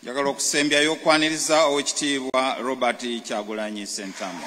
Njagala okusembyayo okwaniriza Oweekitiibwa Robert Kyagulanyi Ssentamu.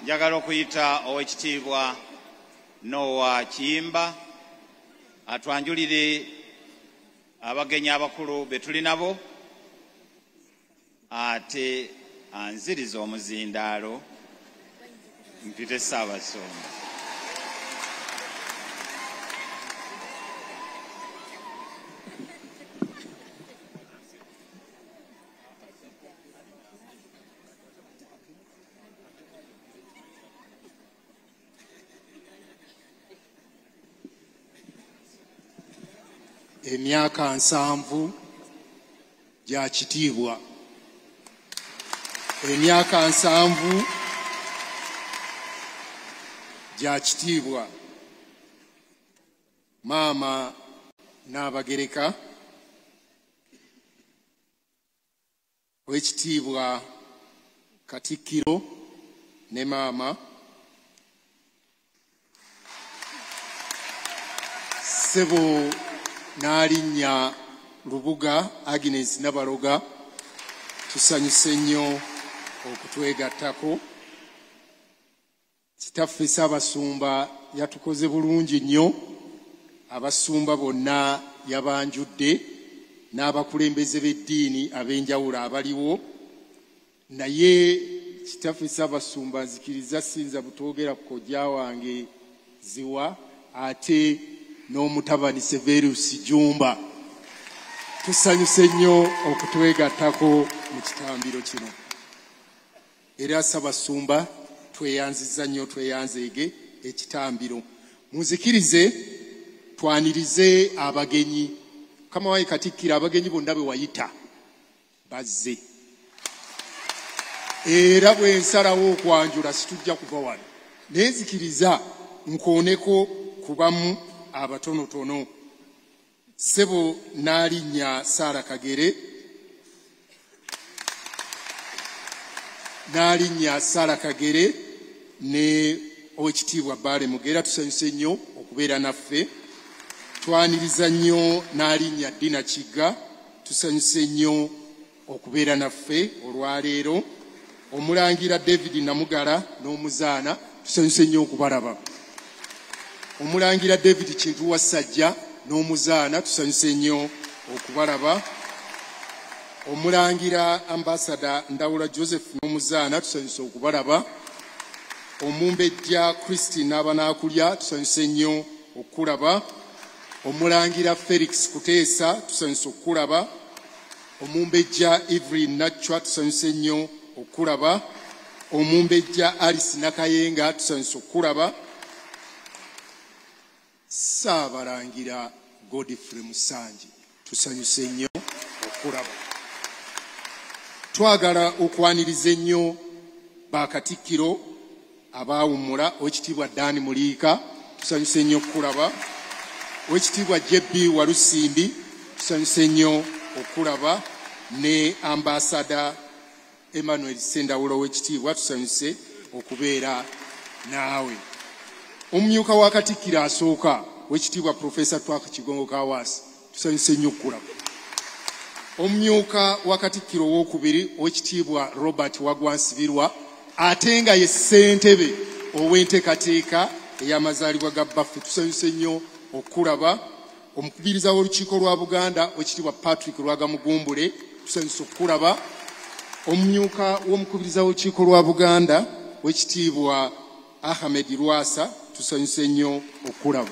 Njagala okuyita Oweekitiibwa Noah Kiyimba atwanjulire abagenyi abakulu be tuli nabo ate anziriza omuzindaalo mpite Ssaabasumba. Emyaka 7 gya kitiibwa. Emyaka 7 gya kitiibwa. Maama Naabagereka Oweekitiibwa Katikkiro ne maama Ssebo Naalinnya Lubuga Agnes Nabaloga, tusanyuse nnyo okutwegattako. Kitaffe Ssaabasumba yatukoze bulungi nnyo, abasumba bonna yabanjudde n'abakulembeze b'eddiini ab'enjawulo abaliwo, naye Kitaffe Ssaabasumba nzikiriza sinza butoogera ku kojja wange Ziwa ate n'omutabani Severus Jumba. Tusanyuse nnyo okutwegattako mu kitambiro kino. Era Ssaabasumba tweyanziza nnyo, tweyanzeege ekitambiro. Munzikirize twanirize abagenyi. Mukama wange Katikkiro, abagenyi bonna be wayita bazze. Era bwe nsalawo okwanjula situjja kuva wano. Naye nzikiriza nkooneko kubamu abatonotono. Ssebo Naalinnya Sarah Kagere, Naalinnya Sarah Kagere ne Oweekitiibwa Baale Mugera, tusanyuse nnyo okubeera naffe. Twaniriza nnyo Naalinnya Dina Kigga, tusanyuse nnyo okubeera naffe olwaleero. Omulangira David Namugala n'Omuzaana, tusanyuse nnyo okubalaba. Omulangira David Kintu Wasajja n'Omuzaana, tusanyuse nnyo okubalaba. Omulangira Ambassador Ndawula Joseph n'Omuzaana, tusanyuse okubalaba. Omumbejja Christine Abanaakulya, tusanyuse nnyo okulaba. Omulangira Felix Kuteesa, tusanyuse okulaba. Omumbejja Evelyn Nachwa, tusanyuse nnyo okulaba. Omumbejja Alice Nakayenga, tusanyuse okulaba. Ssaabalangira Godfrey Musanji, tusanyuse nnyo okulaba. Twagala okwaniriza ennyo Bakatikkiro abaawummula. Oweekitiibwa Dan Muliika, tusanyuse nnyo okulaba. Oweekitiibwa JB Walusimbi, tusanyuse nnyo okulaba. Ne Ambassador Emmanuel Sendawulo Oweekitiibwa, tusanyuse okubeera naawe. Omumyuka wa Katikkiro asooka Oweekitiibwa Professor Twaka Kigongo Kawaasi, tusanyuse nnyo okulaba. Omumyuka wa Katikkiro owookubiri Oweekitiibwa Robert Wagwansibirwa, ate nga ye ssentebe ow'enteekateeka ey'amazaalibwa ga Baffe, tusanyuse nnyo okulaba. Omukubiriza w'olukiiko lwa Buganda Oweekitiibwa Patrick Lwagamugumbule, tusanyuse okulaba. omumyuka w'omukubiriza w'olukiiko lwa Buganda w'ekitiibwa Ahmed Lwasa tusanyuse nnyo okulaba.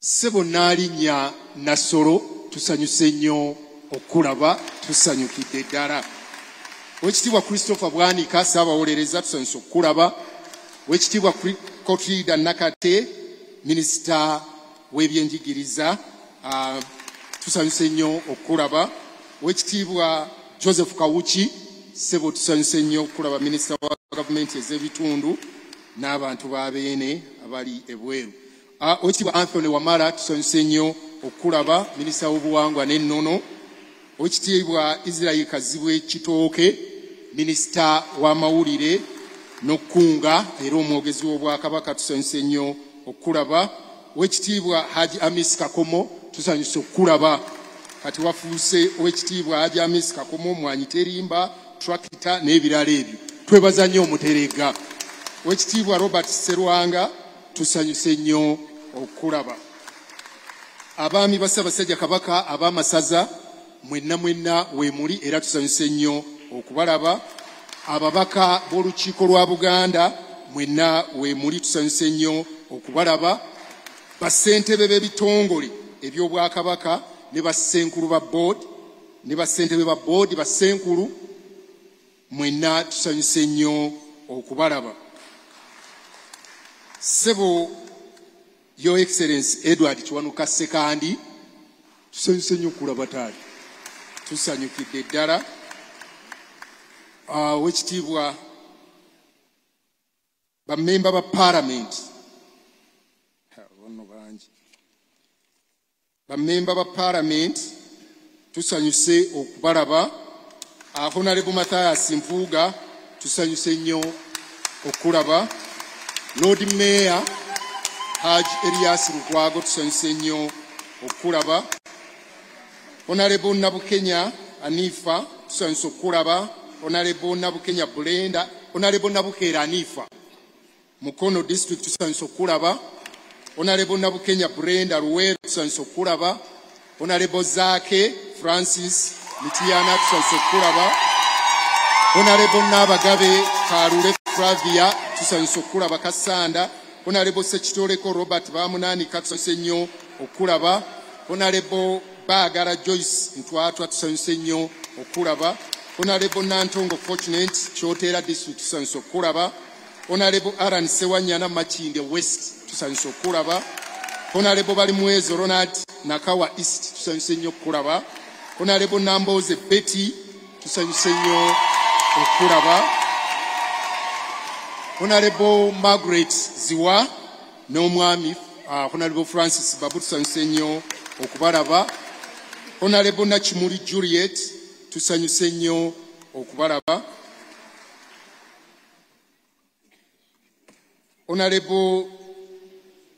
Ssebo Nnaalinnya Nasolo tusanyuse nnyo okulaba, tusanyukidde ddala. Wekitiibwa Christopher Bwanika Ssaabawolereza tusanyuse okulaba. Wekitiibwa Kotrida Nakate Minisita w'ebyenjigiriza tusanyuse nnyo okulaba. Wekitiibwa Joseph Kawuki Ssebo tusanyuse nnyo okulaba, Minisita wa gavumenti ez'ebitundu n'abantu b'abeene abali ebweru. Wekitiibwa Anthony Wamala tusanyuse nnyo okulaba, Minisita w'obuwangwa n'ennono. Wekitiibwa Israel Kazibwe Kitooke Minisita w'amawulire n'okkunga era omwogezi w'Obwakabaka tusanyuse nnyo okulaba. Wekitiibwa Haji Amis Kakomo tusanyuse okulaba. Kati wafuuse Wekitiibwa Haji Amis Kakomo mwanyi terimba tractor n'ebirala ebyo, twebaza nnyo omuterega. Wekitiibwa Robert Sserwanga tusanyuse nnyo okulaba. Abaami ba Ssaabasajja Kabaka ab'amasaza mwenna weemuli era tusanyuse nnyo okubalaba. Ababaka b'olukiiko lwa Buganda mwenna weemuli tusanyuse nnyo okubalaba. Bassentebe b'ebitongole eby'Obwakabaka ne bassenkulu ba board ne bassentebe ba board bassenkulu mwenna tusanyuse nnyo okubalaba. Ssebo Your Excellency Edward Kiwanuka Sekandi tusanyuse nnyo okulaba taali, tusanyukidde ddala. Wekitiibwa bammemba ba Parliament, bammemba ba Parliament tusanyuse okubalaba. Honorable Mathias Mpuuga tusanyuse nnyo okulaba. Lord Mayor Haji Elias Lukwago tusanyuse nnyo okulaba. Honorable Nabukenya Anifa tusanyuse okulaba. Honorable Nabukenya Brenda, Honorable Nabukera Anifa Mukono District tusanyuse okulaba. Honorable Nabukenya Brenda Luweero tusanyuse okulaba. Honorable Zake Francis Mitiana tusanyuse okulaba. Honorable Nabagabe Karule Flavia tusanyuse okulaba Kasanda. Honorable Sekitoleko Robert Bamunaanika tusanyuse nnyo okulaba. Honorable Baagala Joyce Ntwatwa tusanyuse nnyo okulaba. Honorable Nantongo Fortunate Kyotera District tusanyuse okulaba. Honorable Aran Sewanyana Makinde West tusanyuse okulaba. Honorable Balimwezo Ronald Nakawa East tusanyuse nnyo okulaba. Honorable Namboze Betty tusanyuse nnyo okulaba. Honorable Margaret Ziwa n'omwami Honorable Francis Babu tusanyuse nnyo okubalaba. Honorable Nachimuli Juliet tusanyuse nnyo okubalaba. Honorable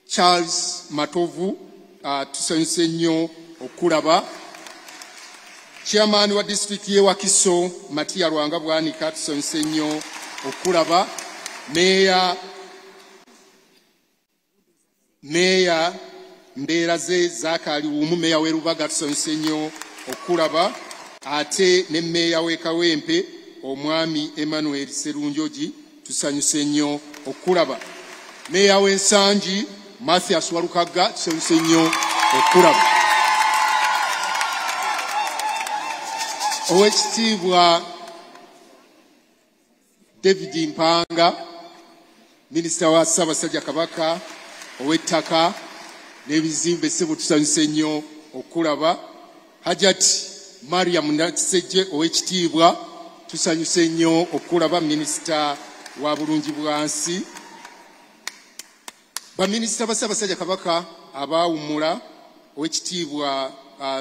Charles Matovu tusanyuse nnyo okulaba. Chairman wa district ye Wakiso Matia Lwanga Bwanika tusanyuse nnyo okulaba. Meya Mbeeraze Zakali Wumu Meya w'e Rubaga tusanyuse nnyo okulaba. Ate ne Meya w'e Kawempe omwami Emmanuel Serunjogi tusanyuse nnyo okulaba. Meya w'e Nsangi Mathias Walukaga tusanyuse nnyo okulaba. Owekitiibwa David Mpanga Minisita wa Ssaabasajja Kabaka ow'ettaka n'ebizimbe Ssebo tusanyuse nnyo okulaba. Hajati Mariam Nakisejje ow'ekitiibwa tusanyuse nnyo okulaba, Minisita wa Bulungibwansi. Baminisita ba Ssaabasajja Kabaka abaawummula ow'ekitiibwa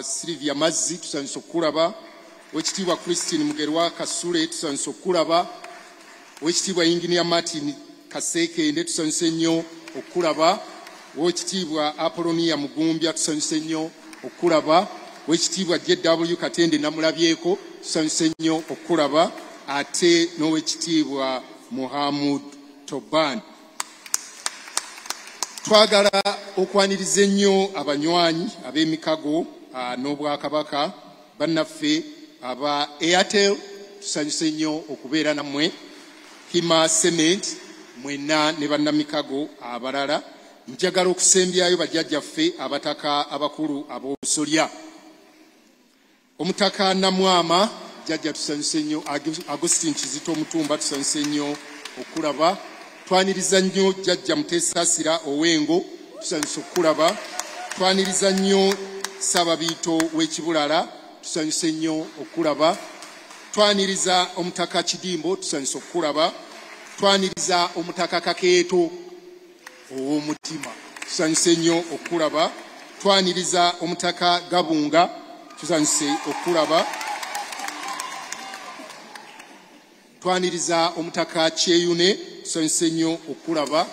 Sylvia Mazzi tusanyuse okulaba. Owekitiibwa Christine Mugerwa Kasule tusanyuse okulaba. Owekitiibwa Engineer Martin Kasekende tusanyuse nnyo okulaba. Owekitiibwa Apolonia Mugumbya tusanyuse nnyo okulaba. Owekitiibwa JW Katende Namulabyeko tusanyuse nnyo okulaba. Ate n'owekitiibwa Muhammad Toban. Twagala okwaniriza ennyo abanywanyi ab'emikago n'obwakabaka bannaffe aba Airtel, tusanyuse nnyo okubeera nammwe. Hima Cement mwenna ne bannamikago abalala, njagala okusembyayo bajjajjaffe abataka abakulu ab'obusolya. Omutaka Namwama jjajja tusanyuse nnyo, Agustin Kizito Omutumba tusanyuse nnyo okulaba. Twaniriza nnyo jjajja Muteesasira Owengo, tusanyuse okulaba. Twaniriza nnyo Ssaababiito w'Ekibulala, tusanyuse nnyo okulaba. Twaniriza Omutaka Kidimbo, tusanyuse okulaba. Twaniriza Omutaka Kakeeto ow'omutima, tusanyuse nnyo okulaba. Twaniriza Omutaka Gabunga, tusanyuse okulaba. Twaniriza Omutaka Kyeyune, tusanyuse nnyo okulaba.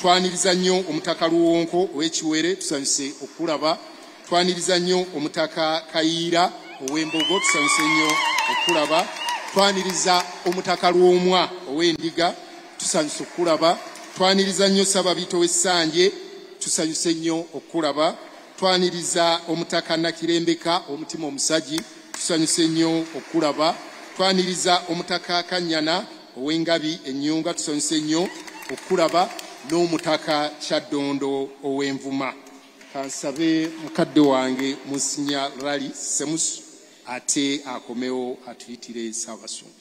Twaniriza nnyo Omutaka Luwonko ow'Ekiwere, tusanyuse okulaba. Twaniriza nnyo Omutaka Kayiira ow'Embogo, tusanyuse nnyo okulaba. Twaniriza Omutaka Lwomwa ow'Endiga, tusanyuse okulaba. Twaniriza nnyo Ssaababiito w'Essanje, tusanyuse nnyo okulaba. Twaniriza Omutaka Nakirembeka Omutima Omusagi, tusanyuse nnyo okulaba. Twaniriza Omutaka Kanyana ow'Engabi Ennyunga, tusanyuse nnyo okulaba, n'Omutaka Kyaddondo ow'Envuma. Kansabe mukadde wange Monsignor Rally Semusu ate akomewo atuyitire Ssaabasumba.